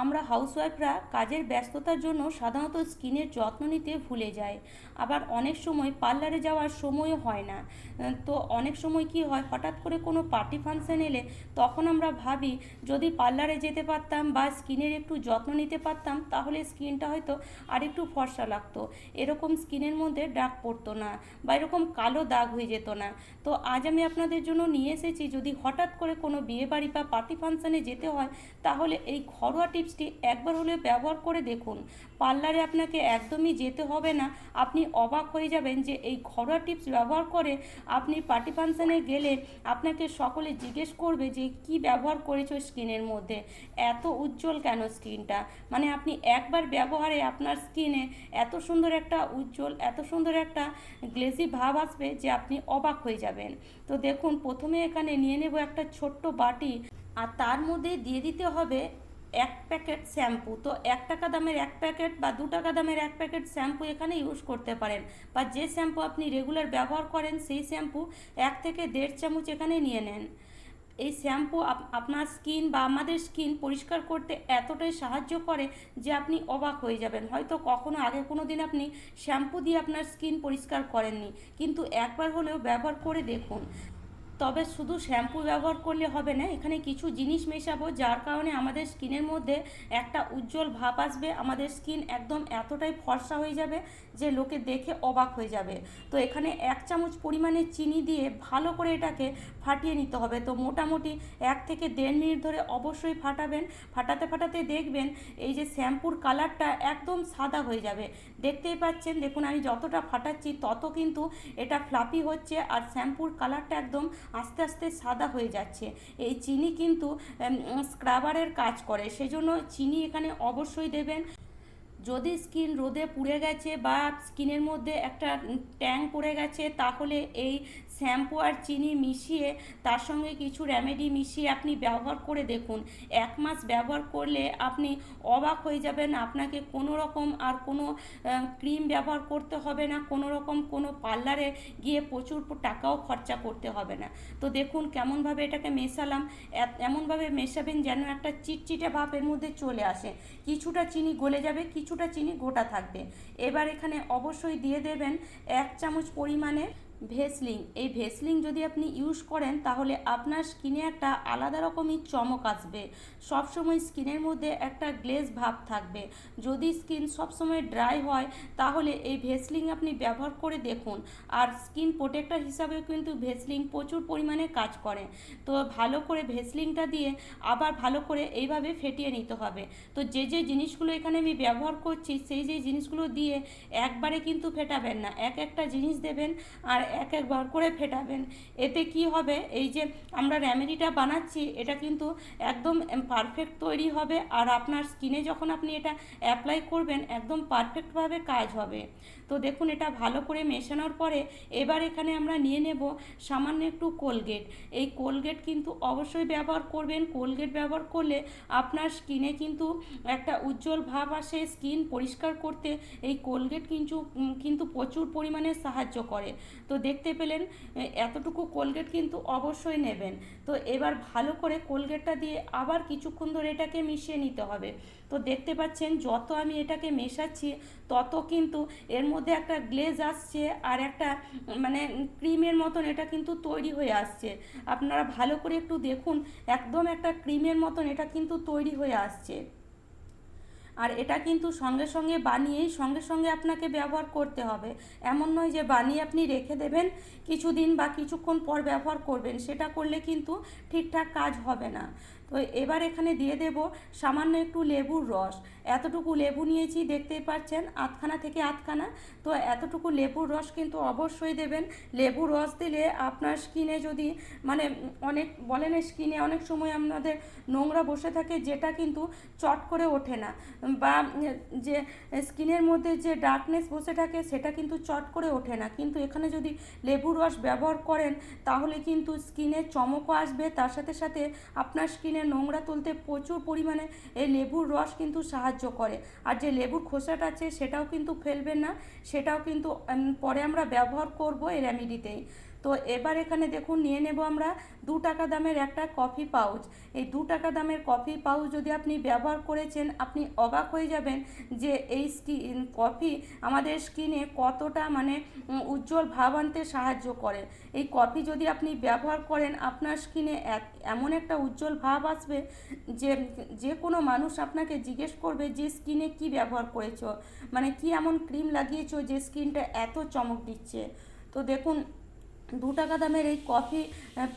আমরা হাউসওয়াইফরা কাজের ব্যস্ততার জন্য সাধারণত স্কিনের যত্ন নিতে ভুলে যাই। আবার অনেক সময় পার্লারে যাওয়ার সময়ও হয় না। তো অনেক সময় কি হয়, হঠাৎ করে কোনো পার্টি ফাংশন এলে তখন আমরা ভাবি যদি পার্লারে যেতে পারতাম বা স্কিনের একটু যত্ন নিতে পারতাম তাহলে স্কিনটা হয়তো আর একটু ফর্সা লাগতো, এরকম স্কিনের মধ্যে দাগ পড়তো না বা এরকম কালো দাগ হয়ে যেত না। তো আজ আমি আপনাদের জন্য নিয়ে এসেছি, যদি হঠাৎ করে কোনো বিয়েবাড়ি বা পার্টি ফাংশনে যেতে হয় তাহলে এই ঘরোয়া টিপসটি একবার হলেও ব্যবহার করে দেখুন। পার্লারে আপনাকে একদমই যেতে হবে না। আপনি অবাক হয়ে যাবেন যে এই ঘরোয়া টিপস ব্যবহার করে আপনি পার্টি ফাংশনে গেলে আপনাকে সকলে জিজ্ঞেস করবে যে কি ব্যবহার করেছো স্কিনের মধ্যে, এত উজ্জ্বল কেন স্কিনটা। মানে আপনি একবার ব্যবহারে আপনার স্কিনে এত সুন্দর একটা উজ্জ্বল, এত সুন্দর একটা গ্লেজি ভাব আসবে যে আপনি অবাক হয়ে যাবেন। তো দেখুন, প্রথমে এখানে নিয়ে নেব একটা ছোট্ট বাটি, আর তার মধ্যে দিয়ে দিতে হবে 1 প্যাকেট শ্যাম্পু। তো 1 টাকা দামের 1 প্যাকেট বা 2 টাকা দামের 1 প্যাকেট শ্যাম্পু এখানে ইউজ করতে পারেন, বা যে শ্যাম্পু আপনি রেগুলার ব্যবহার করেন সেই শ্যাম্পু 1 থেকে 1.5 চামচ এখানে নিয়ে নেন। এই শ্যাম্পু আপনার স্কিন বা আমাদের স্কিন পরিষ্কার করতে এতটাই সাহায্য করে যে আপনি অবাক হয়ে যাবেন। হয়তো কখনো আগে কোনো দিন আপনি শ্যাম্পু দিয়ে আপনার স্কিন পরিষ্কার করেননি, কিন্তু একবার হলেও ব্যবহার করে দেখুন। তবে শুধু শ্যাম্পু ব্যবহার করলে হবে না, এখানে কিছু জিনিস মেশাবো যার কারণে আমাদের স্কিনের মধ্যে একটা উজ্জ্বল ভাব আসবে, আমাদের স্কিন একদম এতটাই ফর্সা হয়ে যাবে যে লোকে দেখে অবাক হয়ে যাবে। তো এখানে 1 চামচ পরিমাণে চিনি দিয়ে ভালো করে এটাকে ফাটিয়ে নিতে হবে। তো মোটামুটি 1 থেকে 1.5 মিনিট ধরে অবশ্যই ফাটাবেন। ফাটাতে ফাটাতে দেখবেন এই যে শ্যাম্পুর কালারটা একদম সাদা হয়ে যাবে। দেখতেই পাচ্ছেন, দেখুন আমি যতটা ফাটাচ্ছি তত কিন্তু এটা ফ্লাপি হচ্ছে আর শ্যাম্পুর কালারটা একদম আস্তে আস্তে সাদা হয়ে যাচ্ছে। এই চিনি কিন্তু স্ক্রাবারের কাজ করে, সেজন্য চিনি এখানে অবশ্যই দেবেন। যদি স্কিন রোদে পুড়ে গেছে বা স্কিনের মধ্যে একটা ট্যাং পড়ে গেছে তাহলে এই শ্যাম্পু আর চিনি মিশিয়ে তার সঙ্গে কিছু রেমেডি মিশিয়ে আপনি ব্যবহার করে দেখুন। 1 মাস ব্যবহার করলে আপনি অবাক হয়ে যাবেন। আপনাকে কোনো রকম আর কোনো ক্রিম ব্যবহার করতে হবে না, কোনো রকম কোনো পার্লারে গিয়ে প্রচুর টাকাও খরচা করতে হবে না। তো দেখুন কেমনভাবে এটাকে মেশালাম। এমনভাবে মেশাবেন যেন একটা চিটচিটে ভাব এর মধ্যে চলে আসে। কিছুটা চিনি গলে যাবে, কিছুটা চিনি গোটা থাকবে। এবার এখানে অবশ্যই দিয়ে দেবেন 1 চামচ পরিমাণে ভেসলিন। এই ভেসলিন যদি আপনি ইউজ করেন তাহলে আপনার স্কিনে একটা আলাদা রকমই চমক আসবে। সবসময় স্কিনের মধ্যে একটা গ্লেজ ভাব থাকবে। যদি স্কিন সবসময় ড্রাই হয় তাহলে এই ভেসলিন আপনি ব্যবহার করে দেখুন। আর স্কিন প্রোটেক্টর হিসাবেও কিন্তু ভেসলিন প্রচুর পরিমাণে কাজ করে। তো ভালো করে ভেসলিনটা দিয়ে আবার ভালো করে এইভাবে ফেটিয়ে নিতে হবে। তো যে যে জিনিসগুলো এখানে আমি ব্যবহার করছি সেই যে জিনিসগুলো দিয়ে একবারে কিন্তু ফেটাবেন না, একটা জিনিস দেবেন আর একবার করে ফেটাবেন। এতে কি হবে, এই যে আমরা রেমেডিটা বানাচ্ছি এটা কিন্তু একদম পারফেক্ট তৈরি হবে, আর আপনার স্কিনে যখন আপনি এটা অ্যাপ্লাই করবেন একদম পারফেক্টভাবে কাজ হবে। তো দেখুন এটা ভালো করে মেশানোর পরে এবার এখানে আমরা নিয়ে নেব সামান্য একটু কোলগেট। এই কোলগেট কিন্তু অবশ্যই ব্যবহার করবেন। কোলগেট ব্যবহার করলে আপনার স্কিনে কিন্তু একটা উজ্জ্বল ভাব আসে। স্কিন পরিষ্কার করতে এই কোলগেট কিন্তু প্রচুর পরিমাণে সাহায্য করে। তো দেখতে পেলেন এতটুকু কোলগেট কিন্তু অবশ্যই নেবেন। তো এবার ভালো করে কোলগেটটা দিয়ে আবার কিছুক্ষণ ধরে এটাকে মিশিয়ে নিতে হবে। তো দেখতে পাচ্ছেন যত আমি এটাকে মেশাচ্ছি তত কিন্তু এর মধ্যে একটা গ্লেজ আসছে আর একটা মানে ক্রিমের মতন এটা কিন্তু তৈরি হয়ে আসছে। আপনারা ভালো করে একটু দেখুন, একদম একটা ক্রিমের মতন এটা কিন্তু তৈরি হয়ে আসছে। আর এটা কিন্তু সঙ্গে সঙ্গে বানিয়েই সঙ্গে সঙ্গে আপনাকে ব্যবহার করতে হবে। এমন নয় যে বানিয়ে আপনি রেখে দেবেন, কিছুদিন বা কিছুক্ষণ পর ব্যবহার করবেন, সেটা করলে কিন্তু ঠিকঠাক কাজ হবে না। তো এবার এখানে দিয়ে দেব সামান্য একটু লেবুর রস। এতটুকু লেবু নিয়েছি, দেখতেই পাচ্ছেন আধখানা থেকে আধখানা। তো এতটুকু লেবুর রস কিন্তু অবশ্যই দেবেন। লেবুর রস দিলে আপনার স্কিনে যদি মানে অনেক বলেন স্কিনে অনেক সময় আমাদের নোংরা বসে থাকে যেটা কিন্তু চট করে ওঠে না, বা যে স্কিনের মধ্যে যে ডার্কনেস বসে থাকে সেটা কিন্তু চট করে ওঠে না, কিন্তু এখানে যদি লেবুর রস ব্যবহার করেন তাহলে কিন্তু স্কিনে চমকও আসবে, তার সাথে সাথে আপনার স্কিনে নোংরা তুলতে প্রচুর পরিমাণে এই লেবুর রস কিন্তু সাহায্য করে। আর যে লেবুর খোসাটা আছে সেটাও কিন্তু ফেলবেন না, সেটাও কিন্তু পরে আমরা ব্যবহার করব এই রেমেডিতেই। তো এবার এখানে দেখুন নিয়ে নেব আমরা 2 টাকা দামের একটা কফি পাউচ। এই 2 টাকা দামের কফি পাউচ যদি আপনি ব্যবহার করেছেন, আপনি অবাক হয়ে যাবেন যে এই কফি আমাদের স্কিনে কতটা মানে উজ্জ্বল ভাব আনতে সাহায্য করে। এই কফি যদি আপনি ব্যবহার করেন, আপনার স্কিনে এমন একটা উজ্জ্বল ভাব আসবে যে যে কোনো মানুষ আপনাকে জিজ্ঞেস করবে যে স্কিনে কি ব্যবহার করেছো, মানে কি এমন ক্রিম লাগিয়েছো যে স্কিনটা এত চমক দিচ্ছে। তো দেখুন 2 টাকা দামের এই কফি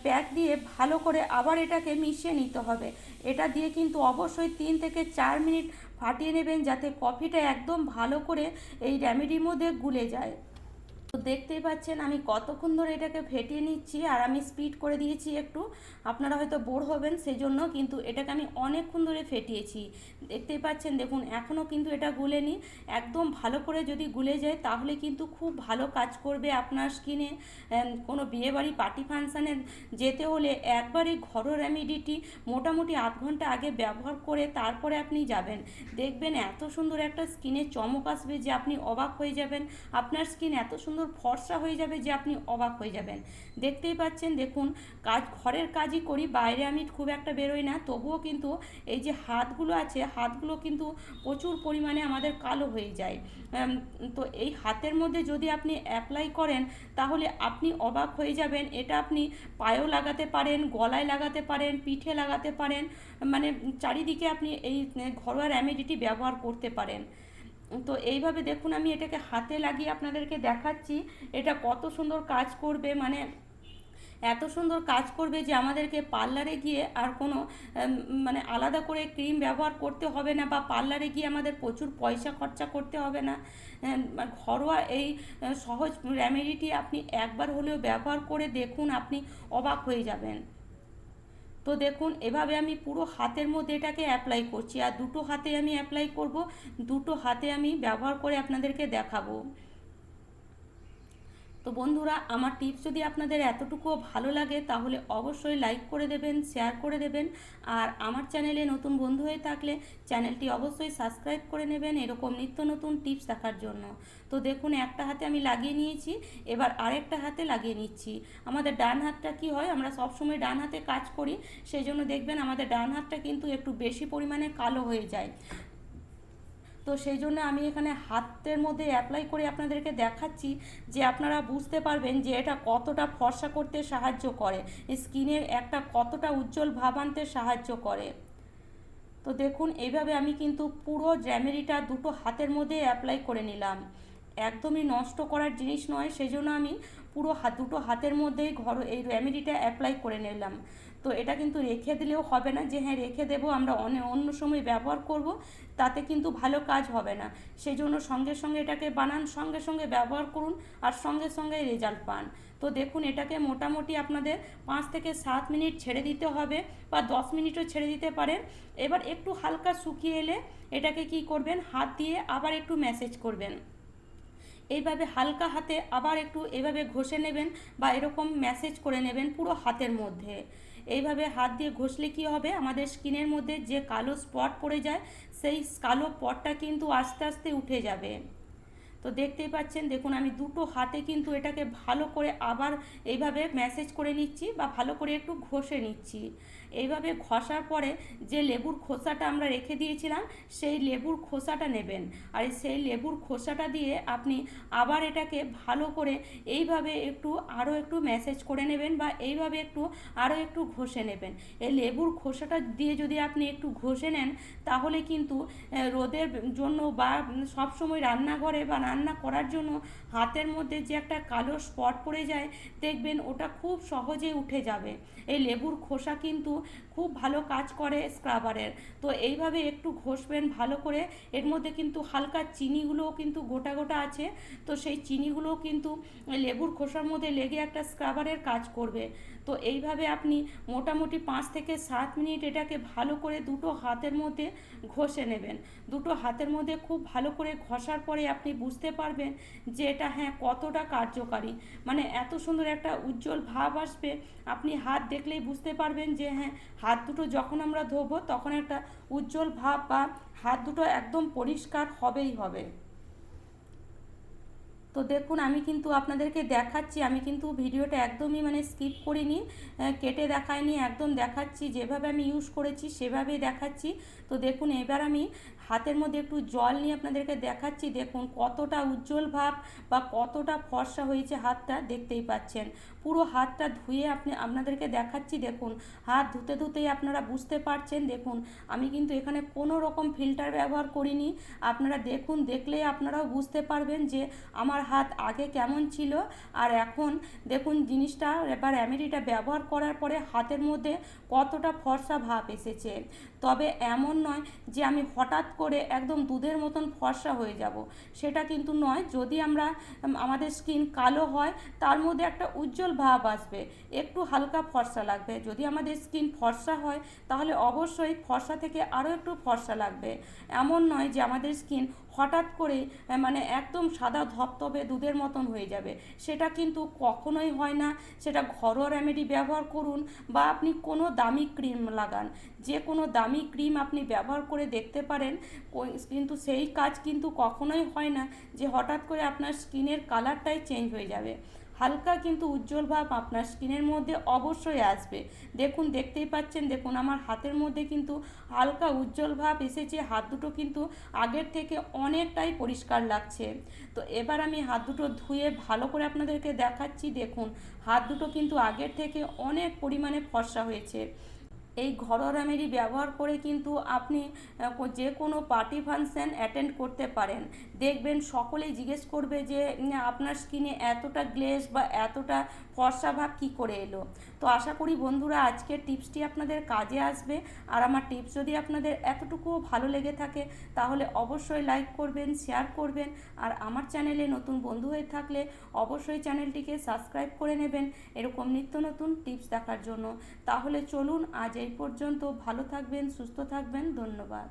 প্যাক দিয়ে ভালো করে আবার এটাকে মিশিয়ে নিতে হবে। এটা দিয়ে কিন্তু অবশ্যই 3 থেকে 4 মিনিট ফাটিয়ে নেবেন, যাতে কফিটা একদম ভালো করে এই রেমেডির মধ্যে গুলে যায়। তো দেখতেই পাচ্ছেন আমি কতক্ষণ ধরে এটাকে ফেটিয়ে নিচ্ছি, আর আমি স্পিড করে দিয়েছি একটু, আপনারা হয়তো বোর হবেন সেই জন্য, কিন্তু এটাকে আমি অনেকক্ষণ ধরে ফেটিয়েছি। দেখতেই পাচ্ছেন, দেখুন এখনও কিন্তু এটা গুলেনি। একদম ভালো করে যদি গুলে যায় তাহলে কিন্তু খুব ভালো কাজ করবে আপনার স্কিনে। কোনো বিয়েবাড়ি পার্টি ফাংশানে যেতে হলে একবার এই ঘরোয়া রেমেডিটি মোটামুটি 8 ঘন্টা আগে ব্যবহার করে তারপরে আপনি যাবেন, দেখবেন এত সুন্দর একটা স্কিনে চমক আসবে যে আপনি অবাক হয়ে যাবেন। আপনার স্কিন এত সুন্দর ফর্সা হয়ে যাবে যে আপনি অবাক হয়ে যাবেন। দেখতেই পাচ্ছেন, দেখুন ঘরের কাজই করি, বাইরে আমি খুব একটা বেরোই না, তবুও কিন্তু এই যে হাতগুলো আছে, হাতগুলো কিন্তু প্রচুর পরিমাণে আমাদের কালো হয়ে যায়। তো এই হাতের মধ্যে যদি আপনি অ্যাপ্লাই করেন তাহলে আপনি অবাক হয়ে যাবেন। এটা আপনি পায়েও লাগাতে পারেন, গলায় লাগাতে পারেন, পিঠে লাগাতে পারেন, মানে চারিদিকে আপনি এই ঘরোয়া রেমেডিটি ব্যবহার করতে পারেন। তো এইভাবে দেখুন আমি এটাকে হাতে লাগিয়ে আপনাদেরকে দেখাচ্ছি এটা কত সুন্দর কাজ করবে, মানে এত সুন্দর কাজ করবে যে আমাদেরকে পার্লারে গিয়ে আর কোনো মানে আলাদা করে ক্রিম ব্যবহার করতে হবে না, বা পার্লারে গিয়ে আমাদের প্রচুর পয়সা খরচা করতে হবে না। ঘরোয়া এই সহজ রেমেডিটি আপনি একবার হলেও ব্যবহার করে দেখুন, আপনি অবাক হয়ে যাবেন। তো দেখুন এভাবে আমি পুরো হাতের মধ্যে এটাকে অ্যাপ্লাই করছি, আর দুটো হাতে আমি অ্যাপ্লাই করব, দুটো হাতে আমি ব্যবহার করে আপনাদেরকে দেখাবো। তো বন্ধুরা, আমার টিপস যদি আপনাদের এতটুকুও ভালো লাগে তাহলে অবশ্যই লাইক করে দেবেন, শেয়ার করে দেবেন, আর আমার চ্যানেলে নতুন বন্ধু হয়ে থাকলে চ্যানেলটি অবশ্যই সাবস্ক্রাইব করে নেবেন এরকম নিত্য নতুন টিপস দেখার জন্য। তো দেখুন একটা হাতে আমি লাগিয়ে নিয়েছি, এবার আরেকটা হাতে লাগিয়ে নিচ্ছি। আমাদের ডান হাতটা কি হয়, আমরা সবসময় ডান হাতে কাজ করি, সেই জন্য দেখবেন আমাদের ডান হাতটা কিন্তু একটু বেশি পরিমাণে কালো হয়ে যায়। তো সেই জন্য আমি এখানে হাতের মধ্যে অ্যাপ্লাই করে আপনাদেরকে দেখাচ্ছি যে আপনারা বুঝতে পারবেন যে এটা কতটা ফর্সা করতে সাহায্য করে, স্কিনের একটা কতটা উজ্জ্বল ভাব আনতে সাহায্য করে। তো দেখুন এইভাবে আমি কিন্তু পুরো রেমেডিটা দুটো হাতের মধ্যে অ্যাপ্লাই করে নিলাম। একদমই নষ্ট করার জিনিস নয়, সেই জন্য আমি পুরো দুটো হাতের মধ্যেই এই রেমেডিটা অ্যাপ্লাই করে নিলাম। তো এটা কিন্তু রেখে দিলেও হবে না যে হ্যাঁ রেখে দেবো, আমরা অন্য সময় ব্যবহার করব, তাতে কিন্তু ভালো কাজ হবে না। সেই জন্য সঙ্গে সঙ্গে এটাকে বানান, সঙ্গে সঙ্গে ব্যবহার করুন, আর সঙ্গে সঙ্গে রেজাল্ট পান। তো দেখুন এটাকে মোটামুটি আপনাদের 5 থেকে 7 মিনিট ছেড়ে দিতে হবে, বা 10 মিনিটও ছেড়ে দিতে পারেন। এবার একটু হালকা শুকিয়ে এলে এটাকে কি করবেন, হাত দিয়ে আবার একটু ম্যাসেজ করবেন। এইভাবে হালকা হাতে আবার একটু এভাবে ঘষে নেবেন, বা এরকম ম্যাসেজ করে নেবেন পুরো হাতের মধ্যে। এইভাবে হাত দিয়ে ঘষলে কি হবে, আমাদের স্কিনের মধ্যে যে কালো স্পট পড়ে যায় সেই কালো স্পটটা কিন্তু আস্তে আস্তে উঠে যাবে। তো দেখতেই পাচ্ছেন, দেখুন আমি দুটো হাতে কিন্তু এটাকে ভালো করে আবার এইভাবে ম্যাসেজ করে নিচ্ছি, বা ভালো করে একটু ঘষে নিচ্ছি। এইভাবে ঘষার পরে যে লেবুর খোসাটা আমরা রেখে দিয়েছিলাম সেই লেবুর খোসাটা নেবেন, আর সেই লেবুর খোসাটা দিয়ে আপনি আবার এটাকে ভালো করে এইভাবে আরও একটু ম্যাসেজ করে নেবেন, বা এইভাবে আরও একটু ঘষে নেবেন। এই লেবুর খোসাটা দিয়ে যদি আপনি একটু ঘষে নেন তাহলে কিন্তু রোদের জন্য বা সবসময় রান্নাঘরে বা রান্না করার জন্য হাতের মধ্যে যে একটা কালো স্পট পড়ে যায়, দেখবেন ওটা খুব সহজে উঠে যাবে। এই লেবুর খোসা কিন্তু খুব ভালো কাজ করে স্ক্রাবারের। তো এইভাবে একটু ঘষবেন ভালো করে। এর মধ্যে কিন্তু হালকা চিনিগুলোও কিন্তু গোটা গোটা আছে, তো সেই চিনিগুলোও কিন্তু লেবুর খোসার মধ্যে লেগে একটা স্ক্রাবারের কাজ করবে। তো এইভাবে আপনি মোটামুটি 5 থেকে 7 মিনিট এটাকে ভালো করে দুটো হাতের মধ্যে ঘষে নেবেন। দুটো হাতের মধ্যে খুব ভালো করে ঘষার পরে আপনি বুঝতে পারবেন যে এটা হ্যাঁ কতটা কার্যকারী, মানে এত সুন্দর একটা উজ্জ্বল ভাব আসবে। আপনি হাত দেখলেই বুঝতে পারবেন যে হ্যাঁ হাত দুটো যখন আমরা ধোবো তখন একটা উজ্জ্বল ভাব, বা হাত দুটো একদম পরিষ্কার হবেই হবে। তো দেখুন আমি কিন্তু আপনাদেরকে দেখাচ্ছি, আমি কিন্তু ভিডিওটা একদমই মানে স্কিপ করিনি, কেটে দেখাইনি, একদম দেখাচ্ছি যেভাবে আমি ইউজ করেছি সেভাবেই দেখাচ্ছি। তো দেখুন এবার আমি হাতের মধ্যে একটু জল নিয়ে আপনাদেরকে দেখাচ্ছি, দেখুন কতটা উজ্জ্বল ভাব বা কতটা ফর্সা হয়েছে হাতটা, দেখতেই পাচ্ছেন। পুরো হাতটা ধুয়ে আপনাদেরকে দেখাচ্ছি, দেখুন হাত ধুতে ধুতেই আপনারা বুঝতে পারছেন। দেখুন আমি কিন্তু এখানে কোনো রকম ফিল্টার ব্যবহার করিনি, আপনারা দেখুন, দেখলেই আপনারাও বুঝতে পারবেন যে আমার হাত আগে কেমন ছিল আর এখন দেখুন জিনিসটা এবার রেমেডিটা ব্যবহার করার পরে হাতের মধ্যে কতটা ফর্সা ভাব এসেছে। তবে এমন নয় যে আমি হঠাৎ করে একদম দুধের মতন ফর্সা হয়ে যাব, সেটা কিন্তু নয়। যদি আমাদের স্কিন কালো হয় তার মধ্যে একটা উজ্জ্বল ভাব আসবে, একটু হালকা ফর্সা লাগবে। যদি আমাদের স্কিন ফর্সা হয় তাহলে অবশ্যই ফর্সা থেকে আরও একটু ফর্সা লাগবে। এমন নয় যে আমাদের স্কিন হঠাৎ করে মানে একদম সাদা ধবধবে দুধের মতন হয়ে যাবে, সেটা কিন্তু কখনোই হয় না। সেটা ঘরোয়া রেমেডি ব্যবহার করুন বা আপনি কোনো দামি ক্রিম লাগান, যে কোনো দামি ক্রিম আপনি ব্যবহার করে দেখতে পারেন, কিন্তু সেই কাজ কিন্তু কখনোই হয় না যে হঠাৎ করে আপনার স্কিনের কালারটাই চেঞ্জ হয়ে যাবে। হালকা কিন্তু উজ্জ্বল ভাব আপনার স্কিনের মধ্যে অবশ্যই আসবে। দেখুন দেখতেই পাচ্ছেন, দেখুন আমার হাতের মধ্যে কিন্তু হালকা উজ্জ্বল ভাব এসেছে, হাত দুটো কিন্তু আগের থেকে অনেকটাই পরিষ্কার লাগছে। তো এবার আমি হাত দুটো ধুয়ে ভালো করে আপনাদেরকে দেখাচ্ছি, দেখুন হাত দুটো কিন্তু আগের থেকে অনেক পরিমাণে ফর্সা হয়েছে। এই ঘরোয়া রেমেডি ব্যবহার করে কিন্তু আপনি যে কোনো পার্টি ফাংশন অ্যাটেন্ড করতে পারেন। দেখবেন সকলেই জিজ্ঞেস করবে যে আপনার স্কিনে এতটা গ্লেজ বা এতটা ফর্সা ভাব কী করে এলো। তো আশা করি বন্ধুরা আজকের টিপসটি আপনাদের কাজে আসবে। আর আমার টিপস যদি আপনাদের এতটুকুও ভালো লেগে থাকে তাহলে অবশ্যই লাইক করবেন, শেয়ার করবেন। আর আমার চ্যানেলে নতুন বন্ধু হয়ে থাকলে অবশ্যই চ্যানেলটিকে সাবস্ক্রাইব করে নেবেন এরকম নিত্য নতুন টিপস দেখার জন্য। তাহলে চলুন আজ এই পর্যন্ত, ভালো থাকবেন, সুস্থ থাকবেন, ধন্যবাদ।